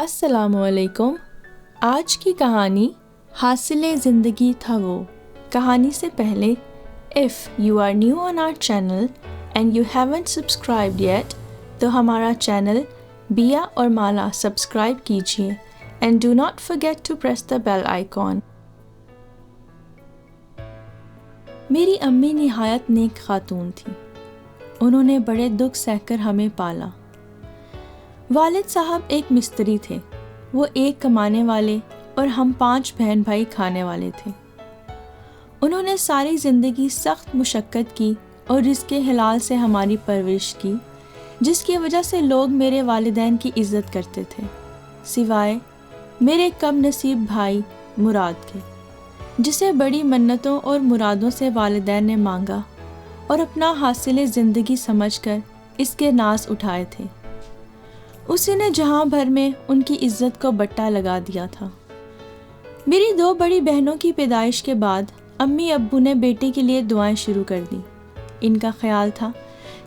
السلام علیکم۔ آج کی کہانی حاصل زندگی تھا وہ۔ کہانی سے پہلے if you are new on our channel and you haven't subscribed yet تو ہمارا چینل بیا اور مالا سبسکرائب کیجیے and do not forget to press the bell icon۔ میری امی نہایت نیک خاتون تھی۔ انہوں نے بڑے دکھ سہ کر ہمیں پالا۔ والد صاحب ایک مستری تھے۔ وہ ایک کمانے والے اور ہم 5 بہن بھائی کھانے والے تھے۔ انہوں نے ساری زندگی سخت مشقت کی اور رزق حلال سے ہماری پرورش کی، جس کی وجہ سے لوگ میرے والدین کی عزت کرتے تھے، سوائے میرے کم نصیب بھائی مراد کے، جسے بڑی منتوں اور مرادوں سے والدین نے مانگا اور اپنا حاصل زندگی سمجھ کر اس کے ناز اٹھائے تھے۔ اسی نے جہاں بھر میں ان کی عزت کو بٹا لگا دیا تھا۔ میری 2 بڑی بہنوں کی پیدائش کے بعد امی ابو نے بیٹے کے لیے دعائیں شروع کر دیں۔ ان کا خیال تھا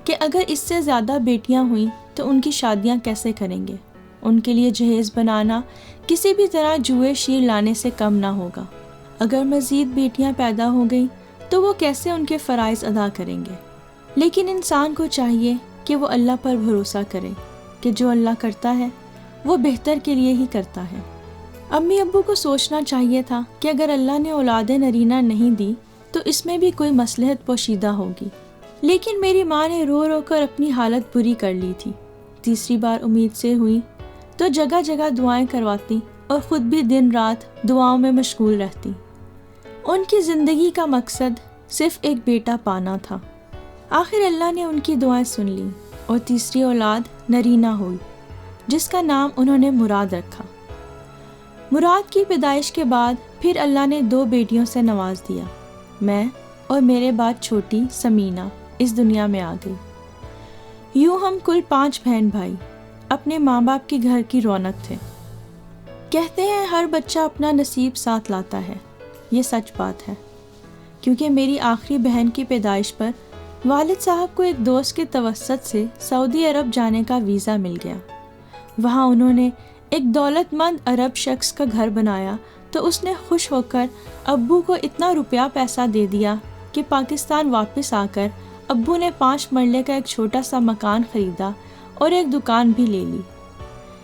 کہ اگر اس سے زیادہ بیٹیاں ہوئیں تو ان کی شادیاں کیسے کریں گے؟ ان کے لیے جہیز بنانا کسی بھی طرح جوئے شیر لانے سے کم نہ ہوگا۔ اگر مزید بیٹیاں پیدا ہو گئیں تو وہ کیسے ان کے فرائض ادا کریں گے؟ لیکن انسان کو چاہیے کہ وہ اللہ پر بھروسہ کرے کہ جو اللہ کرتا ہے وہ بہتر کے لیے ہی کرتا ہے۔ امی ابو کو سوچنا چاہیے تھا کہ اگر اللہ نے اولاد نرینہ نہیں دی تو اس میں بھی کوئی مصلحت پوشیدہ ہوگی، لیکن میری ماں نے رو رو کر اپنی حالت بری کر لی تھی۔ تیسری بار امید سے ہوئی تو جگہ جگہ دعائیں کرواتی اور خود بھی دن رات دعاؤں میں مشغول رہتی۔ ان کی زندگی کا مقصد صرف ایک بیٹا پانا تھا۔ آخر اللہ نے ان کی دعائیں سن لی اور تیسری اولاد نرینہ ہوئی، جس کا نام انہوں نے مراد رکھا۔ مراد کی پیدائش کے بعد پھر اللہ نے 2 بیٹیوں سے نواز دیا۔ میں اور میرے بعد چھوٹی سمینہ اس دنیا میں آ گئی۔ یوں ہم کل 5 بہن بھائی اپنے ماں باپ کے گھر کی رونق تھے۔ کہتے ہیں ہر بچہ اپنا نصیب ساتھ لاتا ہے۔ یہ سچ بات ہے، کیونکہ میری آخری بہن کی پیدائش پر والد صاحب کو ایک دوست کے توسط سے سعودی عرب جانے کا ویزا مل گیا۔ وہاں انہوں نے ایک دولت مند عرب شخص کا گھر بنایا تو اس نے خوش ہو کر ابو کو اتنا روپیہ پیسہ دے دیا کہ پاکستان واپس آ کر ابو نے 5 مرلے کا ایک چھوٹا سا مکان خریدا اور ایک دکان بھی لے لی۔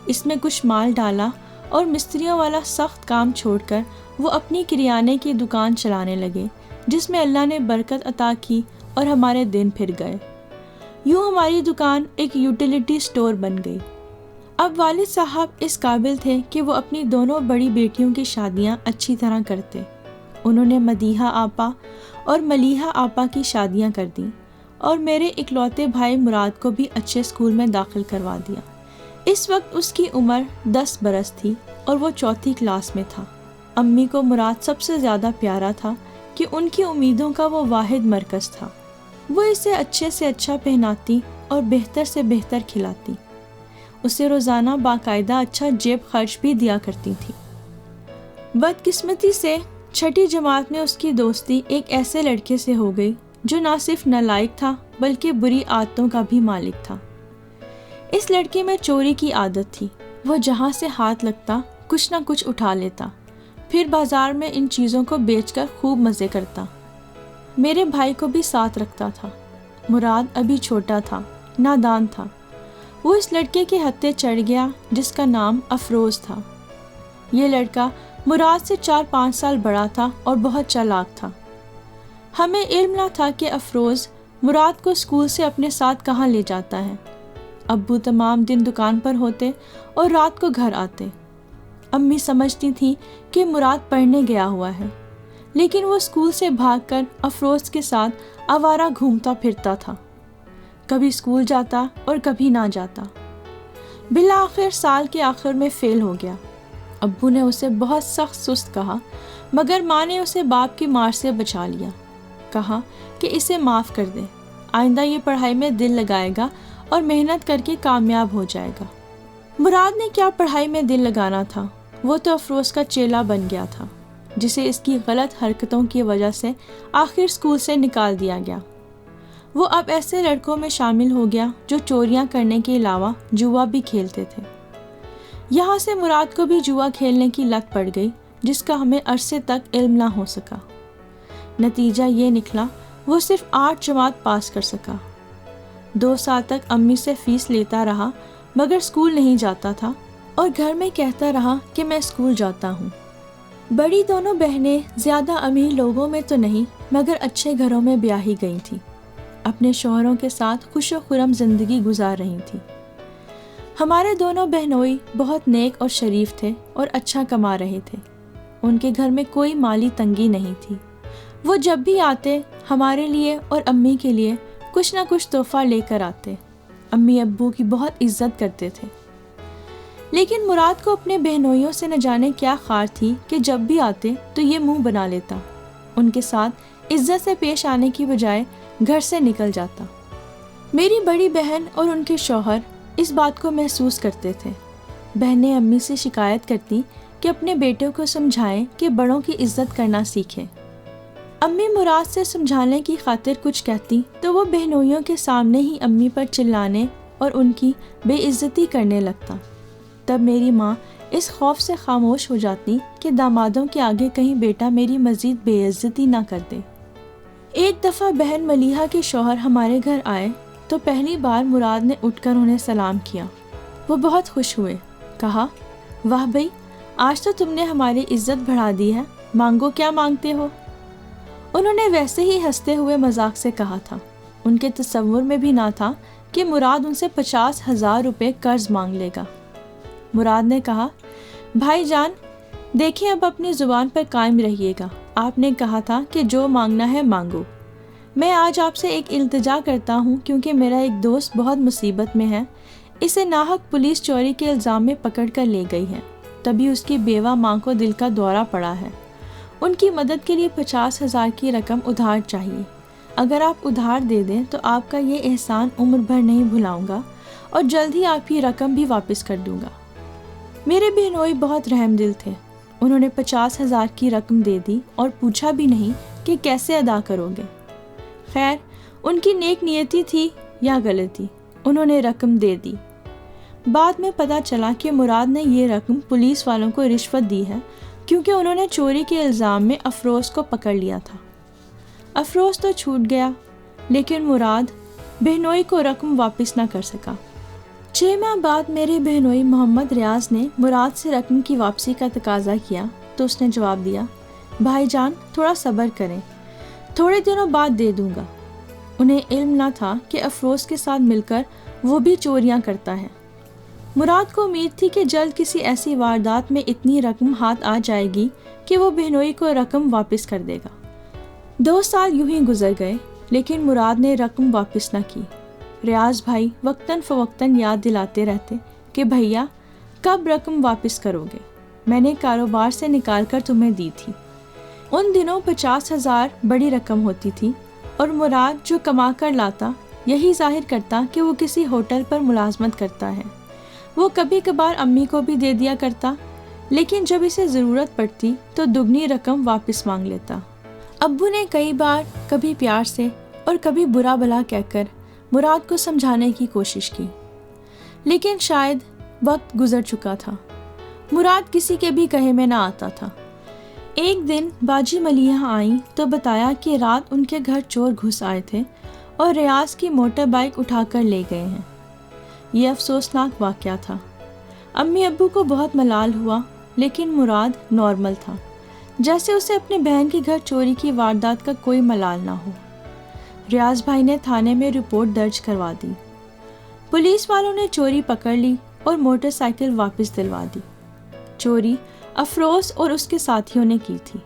اس میں کچھ مال ڈالا اور مستریوں والا سخت کام چھوڑ کر وہ اپنی کریانے کی دکان چلانے لگے، جس میں اللہ نے برکت عطا کی اور ہمارے دن پھر گئے۔ یوں ہماری دکان ایک یوٹیلیٹی سٹور بن گئی۔ اب والد صاحب اس قابل تھے کہ وہ اپنی دونوں بڑی بیٹیوں کی شادیاں اچھی طرح کرتے۔ انہوں نے مدیحہ آپا اور ملیحہ آپا کی شادیاں کر دیں اور میرے اکلوتے بھائی مراد کو بھی اچھے اسکول میں داخل کروا دیا۔ اس وقت اس کی عمر 10 برس تھی اور وہ 4تھی کلاس میں تھا۔ امی کو مراد سب سے زیادہ پیارا تھا کہ ان کی امیدوں کا وہ واحد مرکز تھا۔ وہ اسے اچھے سے اچھا پہناتی اور بہتر سے بہتر کھلاتی۔ اسے روزانہ باقاعدہ اچھا جیب خرچ بھی دیا کرتی تھی۔ بدقسمتی سے 6ٹھی جماعت میں اس کی دوستی ایک ایسے لڑکے سے ہو گئی جو نہ صرف نالائق تھا بلکہ بری عادتوں کا بھی مالک تھا۔ اس لڑکے میں چوری کی عادت تھی۔ وہ جہاں سے ہاتھ لگتا کچھ نہ کچھ اٹھا لیتا، پھر بازار میں ان چیزوں کو بیچ کر خوب مزے کرتا۔ میرے بھائی کو بھی ساتھ رکھتا تھا۔ مراد ابھی چھوٹا تھا، نادان تھا۔ وہ اس لڑکے کے ہتھے چڑھ گیا جس کا نام افروز تھا۔ یہ لڑکا مراد سے 4-5 سال بڑا تھا اور بہت چالاک تھا۔ ہمیں علم نہ تھا کہ افروز مراد کو اسکول سے اپنے ساتھ کہاں لے جاتا ہے۔ ابو تمام دن دکان پر ہوتے اور رات کو گھر آتے۔ امی سمجھتی تھیں کہ مراد پڑھنے گیا ہوا ہے، لیکن وہ اسکول سے بھاگ کر افروز کے ساتھ آوارہ گھومتا پھرتا تھا، کبھی اسکول جاتا اور کبھی نہ جاتا۔ بالآخر سال کے آخر میں فیل ہو گیا۔ ابو نے اسے بہت سخت سست کہا، مگر ماں نے اسے باپ کی مار سے بچا لیا۔ کہا کہ اسے معاف کر دے، آئندہ یہ پڑھائی میں دل لگائے گا اور محنت کر کے کامیاب ہو جائے گا۔ مراد نے کیا پڑھائی میں دل لگانا تھا، وہ تو افروز کا چیلا بن گیا تھا، جسے اس کی غلط حرکتوں کی وجہ سے آخر اسکول سے نکال دیا گیا۔ وہ اب ایسے لڑکوں میں شامل ہو گیا جو چوریاں کرنے کے علاوہ جوا بھی کھیلتے تھے۔ یہاں سے مراد کو بھی جوا کھیلنے کی لت پڑ گئی، جس کا ہمیں عرصے تک علم نہ ہو سکا۔ نتیجہ یہ نکلا وہ صرف 8 جماعت پاس کر سکا۔ 2 سال تک امی سے فیس لیتا رہا مگر اسکول نہیں جاتا تھا اور گھر میں کہتا رہا کہ میں اسکول جاتا ہوں۔ بڑی دونوں بہنیں زیادہ امیر لوگوں میں تو نہیں مگر اچھے گھروں میں بیاہی گئی تھیں، اپنے شوہروں کے ساتھ خوش و خرم زندگی گزار رہی تھیں۔ ہمارے دونوں بہنوئی بہت نیک اور شریف تھے اور اچھا کما رہے تھے۔ ان کے گھر میں کوئی مالی تنگی نہیں تھی۔ وہ جب بھی آتے ہمارے لیے اور امی کے لیے کچھ نہ کچھ تحفہ لے کر آتے۔ امی ابو کی بہت عزت کرتے تھے، لیکن مراد کو اپنے بہنوئیوں سے نہ جانے کیا خار تھی کہ جب بھی آتے تو یہ منہ بنا لیتا، ان کے ساتھ عزت سے پیش آنے کی بجائے گھر سے نکل جاتا۔ میری بڑی بہن اور ان کے شوہر اس بات کو محسوس کرتے تھے۔ بہنیں امی سے شکایت کرتی کہ اپنے بیٹوں کو سمجھائیں کہ بڑوں کی عزت کرنا سیکھیں۔ امی مراد سے سمجھانے کی خاطر کچھ کہتی تو وہ بہنوئیوں کے سامنے ہی امی پر چلانے اور ان کی بے عزتی کرنے لگتا۔ تب میری ماں اس خوف سے خاموش ہو جاتی کہ دامادوں کے آگے کہیں بیٹا میری مزید بے عزتی نہ کر دے۔ ایک دفعہ بہن ملیحہ کے شوہر ہمارے گھر آئے تو پہلی بار مراد نے اٹھ کر انہیں سلام کیا۔ وہ بہت خوش ہوئے، کہا، واہ بھئی، آج تو تم نے ہماری عزت بڑھا دی ہے، مانگو کیا مانگتے ہو؟ انہوں نے ویسے ہی ہنستے ہوئے مذاق سے کہا تھا۔ ان کے تصور میں بھی نہ تھا کہ مراد ان سے 50,000 روپے قرض مانگ لے گا۔ مراد نے کہا، بھائی جان دیکھیں اب اپنی زبان پر قائم رہیے گا، آپ نے کہا تھا کہ جو مانگنا ہے مانگو۔ میں آج آپ سے ایک التجا کرتا ہوں کیونکہ میرا ایک دوست بہت مصیبت میں ہے، اسے ناحق پولیس چوری کے الزام میں پکڑ کر لے گئی ہے، تبھی اس کی بیوہ ماں کو دل کا دورہ پڑا ہے۔ ان کی مدد کے لیے 50,000 کی رقم ادھار چاہیے۔ اگر آپ ادھار دے دیں تو آپ کا یہ احسان عمر بھر نہیں بھلاؤں گا اور جلد ہی آپ کی رقم بھی واپس کر دوں گا۔ میرے بہنوئی بہت رحم دل تھے، انہوں نے 50,000 کی رقم دے دی اور پوچھا بھی نہیں کہ کیسے ادا کرو گے۔ خیر، ان کی نیک نیتی تھی یا غلطی، انہوں نے رقم دے دی۔ بعد میں پتہ چلا کہ مراد نے یہ رقم پولیس والوں کو رشوت دی ہے کیونکہ انہوں نے چوری کے الزام میں افروز کو پکڑ لیا تھا۔ افروز تو چھوٹ گیا لیکن مراد بہنوئی کو رقم واپس نہ کر سکا۔ 6 ماہ بعد میرے بہنوئی محمد ریاض نے مراد سے رقم کی واپسی کا تقاضا کیا تو اس نے جواب دیا، بھائی جان تھوڑا صبر کریں، تھوڑے دنوں بعد دے دوں گا۔ انہیں علم نہ تھا کہ افروز کے ساتھ مل کر وہ بھی چوریاں کرتا ہے۔ مراد کو امید تھی کہ جلد کسی ایسی واردات میں اتنی رقم ہاتھ آ جائے گی کہ وہ بہنوئی کو رقم واپس کر دے گا۔ 2 سال یوں ہی گزر گئے لیکن مراد نے رقم واپس نہ کی۔ ریاض بھائی وقتاً فوقتاً یاد دلاتے رہتے کہ بھیا کب رقم واپس کرو گے، میں نے کاروبار سے نکال کر تمہیں دی تھی۔ ان دنوں 50,000 بڑی رقم ہوتی تھی اور مراد جو کما کر لاتا یہی ظاہر کرتا کہ وہ کسی ہوٹل پر ملازمت کرتا ہے۔ وہ کبھی کبھار امی کو بھی دے دیا کرتا لیکن جب اسے ضرورت پڑتی تو دگنی رقم واپس مانگ لیتا۔ ابو نے کئی بار کبھی پیار سے اور کبھی برا بھلا کہہ کر مراد کو سمجھانے کی کوشش کی لیکن شاید وقت گزر چکا تھا، مراد کسی کے بھی کہے میں نہ آتا تھا۔ ایک دن باجی ملیحہ آئیں تو بتایا کہ رات ان کے گھر چور گھس آئے تھے اور ریاض کی موٹر بائیک اٹھا کر لے گئے ہیں۔ یہ افسوسناک واقعہ تھا۔ امی ابو کو بہت ملال ہوا لیکن مراد نارمل تھا، جیسے اسے اپنے بہن کے گھر چوری کی واردات کا کوئی ملال نہ ہو۔ ریاض بھائی نے تھانے میں رپورٹ درج کروا دی۔ پولیس والوں نے چوری پکڑ لی اور موٹر سائیکل واپس دلوا دی۔ چوری افروز اور اس کے ساتھیوں نے کی تھی۔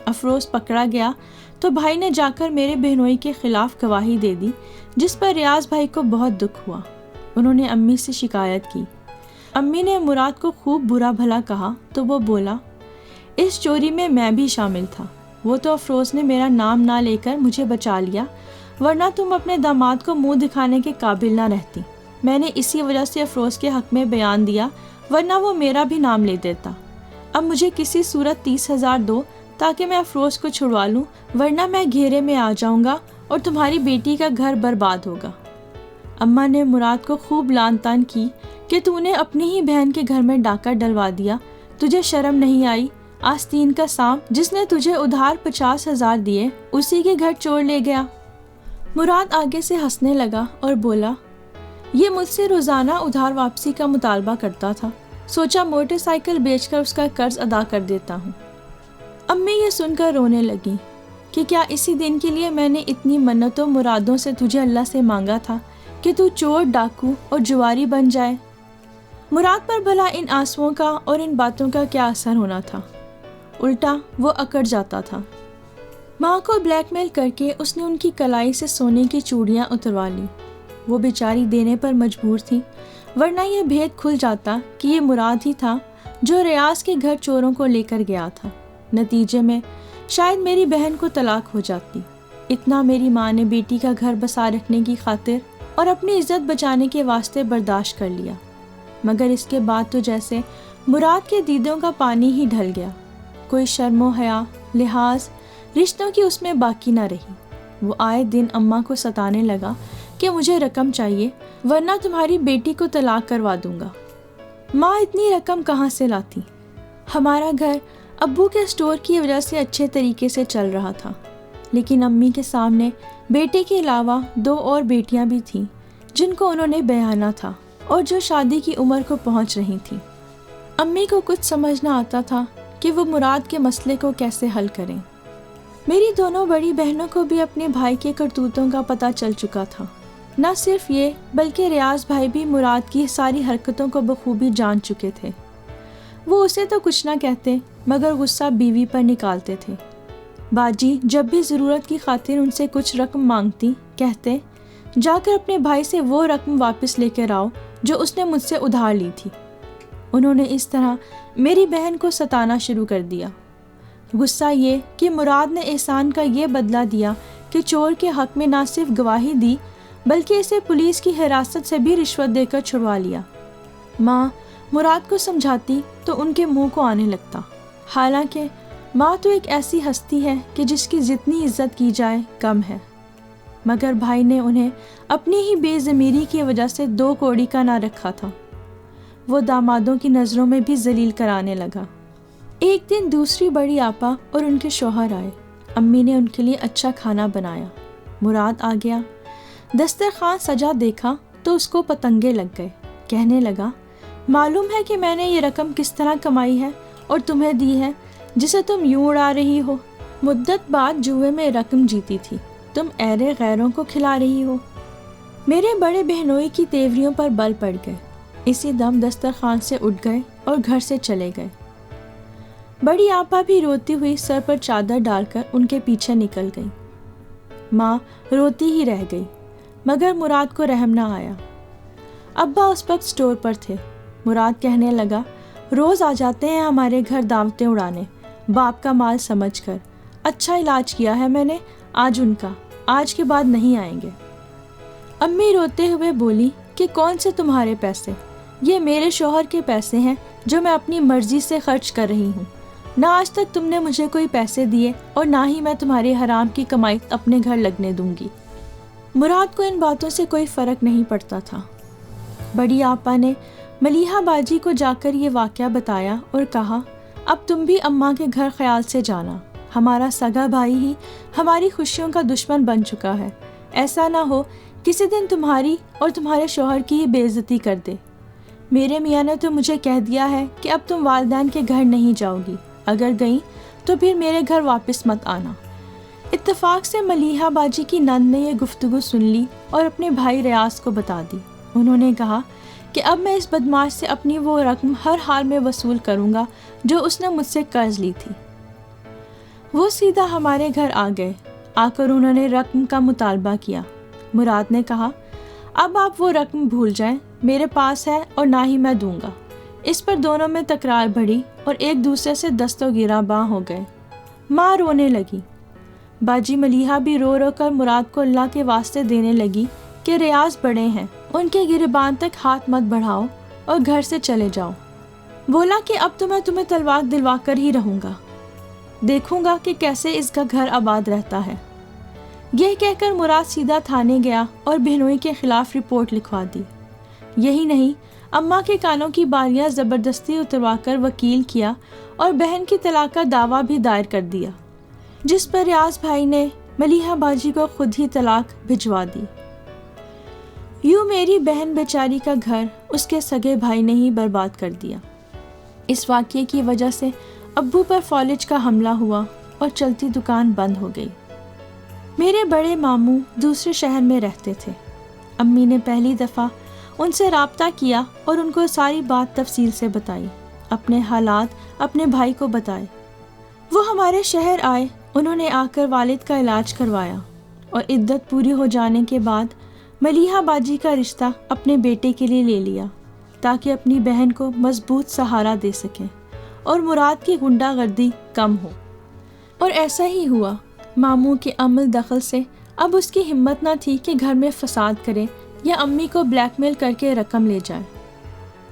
افروز پکڑا گیا تو بھائی نے جا کر میرے بہنوئی کے خلاف گواہی دے دی جس پر ریاض بھائی کو بہت دکھ ہوا۔ انہوں نے امی سے شکایت کی۔ امی نے مراد کو خوب برا بھلا کہا تو وہ بولا، اس چوری میں بھی شامل تھا، وہ تو افروز نے میرا نام نہ لے کر مجھے بچا لیا، ورنہ تم اپنے داماد کو منہ دکھانے کے قابل نہ رہتی۔ میں نے اسی وجہ سے افروز کے حق میں بیان دیا ورنہ وہ میرا بھی نام لے دیتا۔ اب مجھے کسی صورت 30,000 دو تاکہ میں افروز کو چھڑوا لوں، ورنہ میں گھیرے میں آ جاؤں گا اور تمہاری بیٹی کا گھر برباد ہوگا۔ اماں نے مراد کو خوب لان تان کی کہ تو نے اپنی ہی بہن کے گھر میں ڈاکہ ڈلوا دیا، تجھے شرم نہیں آئی؟ آستین کا سانپ جس نے تجھے ادھار 50,000 دیے اسی کے گھر چور لے گیا۔ مراد آگے سے ہنسنے لگا اور بولا، یہ مجھ سے روزانہ ادھار واپسی کا مطالبہ کرتا تھا، سوچا موٹر سائیکل بیچ کر اس کا قرض ادا کر دیتا ہوں۔ امی یہ سن کر رونے لگیں کہ کیا اسی دن کے لیے میں نے اتنی منتوں مرادوں سے تجھے اللہ سے مانگا تھا کہ تو چور، ڈاکو اور جواری بن جائے؟ مراد پر بھلا ان آنسوؤں کا اور ان باتوں کا کیا اثر ہونا تھا؟ الٹا وہ اکڑ جاتا تھا۔ ماں کو بلیک میل کر کے اس نے ان کی کلائی سے سونے کی چوڑیاں اتروا لی۔ وہ بیچاری دینے پر مجبور تھی، ورنہ یہ بھید کھل جاتا کہ یہ مراد ہی تھا جو ریاض کے گھر چوروں کو لے کر گیا تھا۔ نتیجے میں شاید میری بہن کو طلاق ہو جاتی۔ اتنا میری ماں نے بیٹی کا گھر بسا رکھنے کی خاطر اور اپنی عزت بچانے کے واسطے برداشت کر لیا، مگر اس کے بعد تو جیسے مراد کے دیدوں کا پانی ہی ڈھل گیا۔ کوئی شرم و حیا، لحاظ، رشتوں کی اس میں باقی نہ رہی۔ وہ آئے دن اماں کو ستانے لگا کہ مجھے رقم چاہیے ورنہ تمہاری بیٹی کو طلاق کروا دوں گا۔ ماں اتنی رقم کہاں سے لاتی؟ ہمارا گھر ابو کے اسٹور کی وجہ سے اچھے طریقے سے چل رہا تھا، لیکن امی کے سامنے بیٹے کے علاوہ 2 اور بیٹیاں بھی تھیں جن کو انہوں نے بیانا تھا اور جو شادی کی عمر کو پہنچ رہی تھیں۔ امی کو کچھ سمجھ نہ آتا تھا کہ وہ مراد کے مسئلے کو کیسے حل کریں۔ میری دونوں بڑی بہنوں کو بھی اپنے بھائی کے کرتوتوں کا پتہ چل چکا تھا۔ نہ صرف یہ بلکہ ریاض بھائی بھی مراد کی ساری حرکتوں کو بخوبی جان چکے تھے۔ وہ اسے تو کچھ نہ کہتے مگر غصہ بیوی پر نکالتے تھے۔ باجی جب بھی ضرورت کی خاطر ان سے کچھ رقم مانگتی، کہتے جا کر اپنے بھائی سے وہ رقم واپس لے کر آؤ جو اس نے مجھ سے ادھار لی تھی۔ انہوں نے اس طرح میری بہن کو ستانا شروع کر دیا۔ غصہ یہ کہ مراد نے احسان کا یہ بدلہ دیا کہ چور کے حق میں نہ صرف گواہی دی بلکہ اسے پولیس کی حراست سے بھی رشوت دے کر چھڑوا لیا۔ ماں مراد کو سمجھاتی تو ان کے منہ کو آنے لگتا، حالانکہ ماں تو ایک ایسی ہستی ہے کہ جس کی جتنی عزت کی جائے کم ہے، مگر بھائی نے انہیں اپنی ہی بے ضمیری کی وجہ سے 2 کوڑی کا نہ رکھا تھا۔ وہ دامادوں کی نظروں میں بھی ذلیل کرانے لگا۔ ایک دن دوسری بڑی آپا اور ان کے شوہر آئے۔ امی نے ان کے لیے اچھا کھانا بنایا۔ مراد آ گیا، دسترخوان سجا دیکھا تو اس کو پتنگے لگ گئے۔ کہنے لگا، معلوم ہے کہ میں نے یہ رقم کس طرح کمائی ہے اور تمہیں دی ہے جسے تم یوں اڑا رہی ہو۔ مدت بعد جوئے میں رقم جیتی تھی، تم ایرے غیروں کو کھلا رہی ہو۔ میرے بڑے بہنوئی کی تیوریوں پر بل پڑ گئے، اسی دم دسترخوان سے اٹھ گئے اور گھر سے چلے گئے۔ بڑی آپا بھی روتی ہوئی سر پر چادر ڈال کر ان کے پیچھے نکل گئی۔ ماں روتی ہی رہ گئی، مگر مراد کو رحم نہ آیا۔ ابا اس وقت اسٹور پر تھے۔ مراد کہنے لگا، روز آ جاتے ہیں ہمارے گھر دعوتیں اڑانے، باپ کا مال سمجھ کر۔ اچھا علاج کیا ہے میں نے آج ان کا، آج کے بعد نہیں آئیں گے۔ امی روتے ہوئے بولی کہ کون سے تمہارے پیسے؟ یہ میرے شوہر کے پیسے ہیں جو میں اپنی مرضی سے خرچ کر رہی ہوں۔ نہ آج تک تم نے مجھے کوئی پیسے دیے اور نہ ہی میں تمہاری حرام کی کمائی اپنے گھر لگنے دوں گی۔ مراد کو ان باتوں سے کوئی فرق نہیں پڑتا تھا۔ بڑی آپا نے ملیحہ باجی کو جا کر یہ واقعہ بتایا اور کہا، اب تم بھی اماں کے گھر خیال سے جانا، ہمارا سگا بھائی ہی ہماری خوشیوں کا دشمن بن چکا ہے، ایسا نہ ہو کسی دن تمہاری اور تمہارے شوہر کی ہی بے عزتی کر دے۔ میرے میاں نے تو مجھے کہہ دیا ہے کہ اب تم والدین کے گھر نہیں جاؤ گی، اگر گئیں تو پھر میرے گھر واپس مت آنا۔ اتفاق سے ملیحہ باجی کی نند نے یہ گفتگو سن لی اور اپنے بھائی ریاض کو بتا دی۔ انہوں نے کہا کہ اب میں اس بدماش سے اپنی وہ رقم ہر حال میں وصول کروں گا جو اس نے مجھ سے قرض لی تھی۔ وہ سیدھا ہمارے گھر آ گئے۔ آ کر انہوں نے رقم کا مطالبہ کیا۔ مراد نے کہا، اب آپ وہ رقم بھول جائیں، میرے پاس ہے اور نہ ہی میں دوں گا۔ اس پر دونوں میں تکرار بڑھی اور ایک دوسرے سے دست و گریباں باں ہو گئے۔ ماں رونے لگی۔ باجی ملیحہ بھی رو رو کر مراد کو اللہ کے واسطے دینے لگی کہ ریاض بڑے ہیں، ان کے گریبان تک ہاتھ مت بڑھاؤ اور گھر سے چلے جاؤ۔ بولا کہ اب تو میں تمہیں طلاق دلوا کر ہی رہوں گا، دیکھوں گا کہ کیسے اس کا گھر آباد رہتا ہے۔ یہ کہہ کر مراد سیدھا تھانے گیا اور بہنوئی کے خلاف رپورٹ لکھوا دی۔ یہی نہیں، اماں کے کانوں کی بالیاں زبردستی اتروا کر وکیل کیا اور بہن کی طلاق کا دعویٰ بھی دائر کر دیا، جس پر ریاض بھائی نے ملیحہ باجی کو خود ہی طلاق بھجوا دی۔ یوں میری بہن بیچاری کا گھر اس کے سگے بھائی نے ہی برباد کر دیا۔ اس واقعے کی وجہ سے ابو پر فالج کا حملہ ہوا اور چلتی دکان بند ہو گئی۔ میرے بڑے ماموں دوسرے شہر میں رہتے تھے۔ امی نے پہلی دفعہ ان سے رابطہ کیا اور ان کو ساری بات تفصیل سے بتائی، اپنے حالات اپنے بھائی کو بتائے۔ وہ ہمارے شہر آئے، انہوں نے آ کر والد کا علاج کروایا اور عدت پوری ہو جانے کے بعد ملیحہ باجی کا رشتہ اپنے بیٹے کے لیے لے لیا تاکہ اپنی بہن کو مضبوط سہارا دے سکیں اور مراد کی غنڈہ گردی کم ہو۔ اور ایسا ہی ہوا۔ ماموں کے عمل دخل سے اب اس کی ہمت نہ تھی کہ گھر میں فساد کرے یا امی کو بلیک میل کر کے رقم لے جائے۔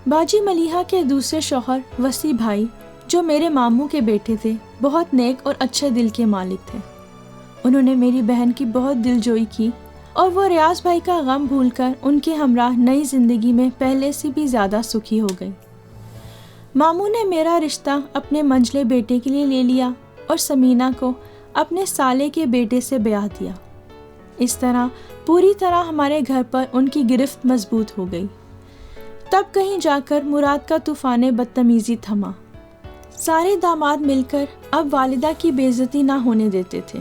باجی ملیحہ کے دوسرے شوہر وسیع بھائی، جو میرے ماموں کے بیٹے تھے، بہت نیک اور اچھے دل کے مالک تھے۔ انہوں نے میری بہن کی بہت دلجوئی کی اور وہ ریاض بھائی کا غم بھول کر ان کے ہمراہ نئی زندگی میں پہلے سے بھی زیادہ سکھی ہو گئی۔ ماموں نے میرا رشتہ اپنے منجلے بیٹے کے لیے لے لیا اور سمینہ کو اپنے سالے کے بیٹے سے بیاہ دیا۔ اس طرح پوری طرح ہمارے گھر پر ان کی گرفت مضبوط ہو گئی۔ تب کہیں جا کر مراد کا طوفان بدتمیزی تھما۔ سارے داماد مل کر اب والدہ کی بے عزتی نہ ہونے دیتے تھے،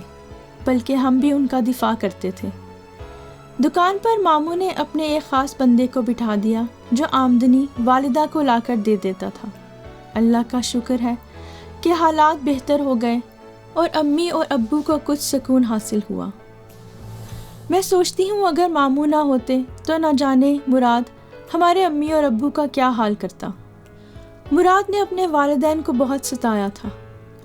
بلکہ ہم بھی ان کا دفاع کرتے تھے۔ دکان پر ماموں نے اپنے ایک خاص بندے کو بٹھا دیا جو آمدنی والدہ کو لا کر دے دیتا تھا۔ اللہ کا شکر ہے کہ حالات بہتر ہو گئے اور امی اور ابو کو کچھ سکون حاصل ہوا۔ میں سوچتی ہوں اگر ماموں نہ ہوتے تو نہ جانے مراد ہمارے امی اور ابو کا کیا حال کرتا۔ مراد نے اپنے والدین کو بہت ستایا تھا۔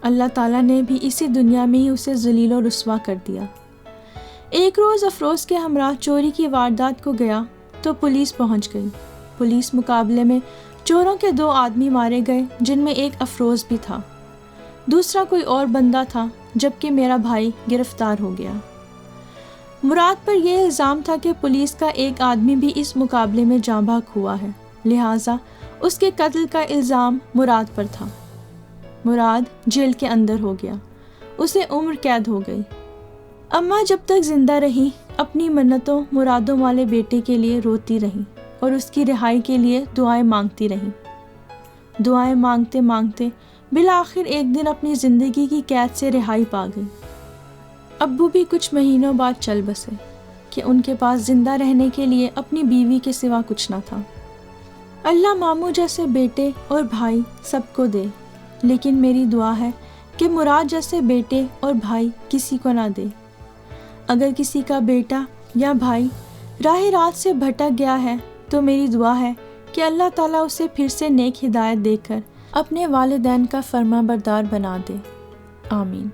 اللہ تعالیٰ نے بھی اسی دنیا میں ہی اسے ذلیل و رسوا کر دیا۔ ایک روز افروز کے ہمراہ چوری کی واردات کو گیا تو پولیس پہنچ گئی۔ پولیس مقابلے میں چوروں کے 2 آدمی مارے گئے، جن میں ایک افروز بھی تھا، دوسرا کوئی اور بندہ تھا، جبکہ میرا بھائی گرفتار ہو گیا۔ مراد پر یہ الزام تھا کہ پولیس کا ایک آدمی بھی اس مقابلے میں جاں بحق ہوا ہے، لہٰذا اس کے قتل کا الزام مراد پر تھا۔ مراد جیل کے اندر ہو گیا، اسے عمر قید ہو گئی۔ اماں جب تک زندہ رہی اپنی منتوں مرادوں والے بیٹے کے لیے روتی رہیں اور اس کی رہائی کے لیے دعائیں مانگتی رہیں۔ دعائیں مانگتے مانگتے بالآخر ایک دن اپنی زندگی کی قید سے رہائی پا گئی۔ ابو بھی کچھ مہینوں بعد چل بسے کہ ان کے پاس زندہ رہنے کے لیے اپنی بیوی کے سوا کچھ نہ تھا۔ اللہ ماموں جیسے بیٹے اور بھائی سب کو دے، لیکن میری دعا ہے کہ مراد جیسے بیٹے اور بھائی کسی کو نہ دے۔ اگر کسی کا بیٹا یا بھائی راہ رات سے بھٹک گیا ہے تو میری دعا ہے کہ اللہ تعالیٰ اسے پھر سے نیک ہدایت دے کر اپنے والدین کا فرما بردار بنا دے۔ آمین۔